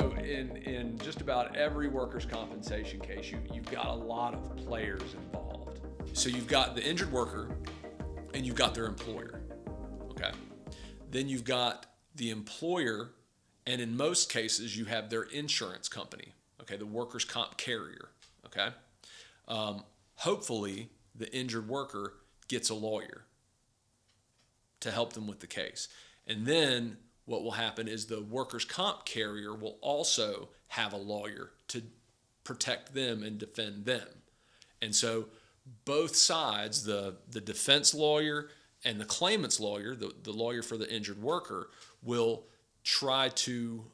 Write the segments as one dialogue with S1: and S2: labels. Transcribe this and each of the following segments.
S1: So in just about every workers' compensation case, you've got a lot of players involved. So you've got the injured worker and you've got their employer, okay? Then you've got the employer, and in most cases you have their insurance company, okay, the workers' comp carrier, okay? Hopefully the injured worker gets a lawyer to help them with the case. And then what will happen is the workers' comp carrier will also have a lawyer to protect them and defend them. And so both sides, the defense lawyer and the claimant's lawyer, the lawyer for the injured worker, will try to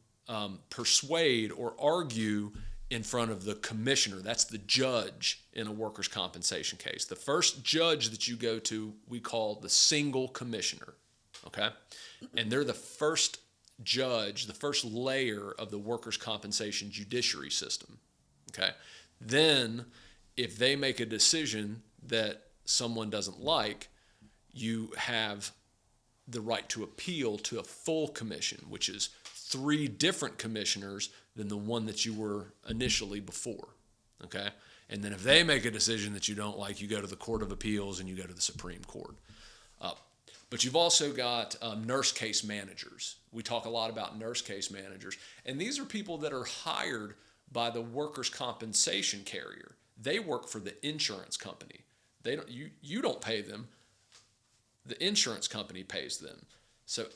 S1: persuade or argue in front of the commissioner. That's the judge in a workers' compensation case. The first judge that you go to, we call the single commissioner, okay? And they're the first judge, the first layer of the workers' compensation judiciary system, okay? Then, if they make a decision that someone doesn't like, you have the right to appeal to a full commission, which is 3 different commissioners than the one that you were initially before, okay? And then if they make a decision that you don't like, you go to the Court of Appeals and you go to the Supreme Court. But you've also got nurse case managers. We talk a lot about nurse case managers. And these are people that are hired by the workers' compensation carrier. They work for the insurance company. They don't, you don't pay them. The insurance company pays them. So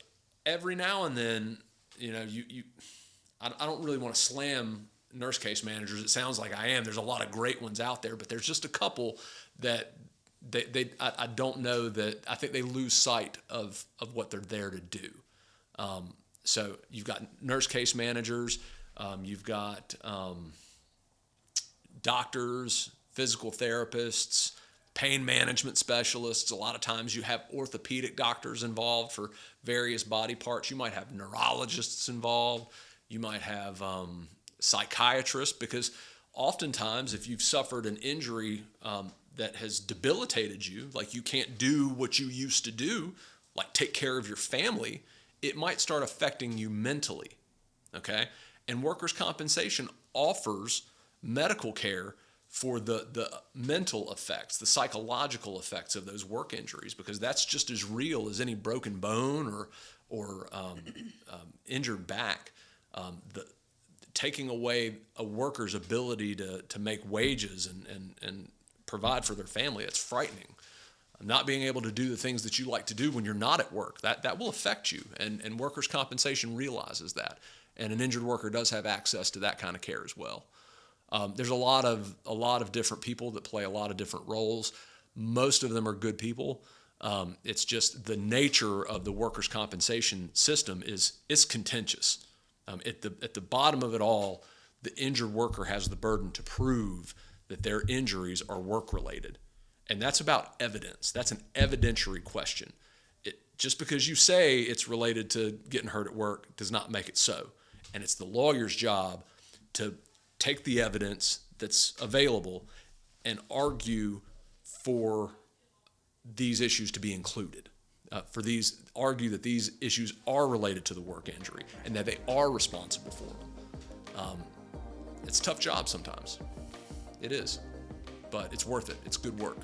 S1: every now and then, you know, I don't really want to slam nurse case managers. It sounds like I am. There's a lot of great ones out there, but there's just a couple that I don't know that I think they lose sight of what they're there to do. So you've got nurse case managers, you've got doctors, physical therapists, pain management specialists. A lot of times you have orthopedic doctors involved for various body parts. You might have neurologists involved. You might have psychiatrists, because oftentimes if you've suffered an injury that has debilitated you, like you can't do what you used to do, like take care of your family, it might start affecting you mentally, okay? And workers' compensation offers medical care for the mental effects, the psychological effects of those work injuries, because that's just as real as any broken bone or injured back. Taking away a worker's ability to make wages and provide for their family, it's frightening. Not being able to do the things that you like to do when you're not at work, that will affect you, and workers' compensation realizes that, and an injured worker does have access to that kind of care as well. There's a lot of different people that play a lot of different roles. Most of them are good people. It's just the nature of the workers' compensation system it's contentious. At the bottom of it all, the injured worker has the burden to prove that their injuries are work-related. And that's about evidence. That's an evidentiary question. Just because you say it's related to getting hurt at work does not make it so. And it's the lawyer's job to take the evidence that's available and argue for these issues to be included. Argue that these issues are related to the work injury and that they are responsible for them. It's a tough job sometimes. It is, but it's worth it. It's good work.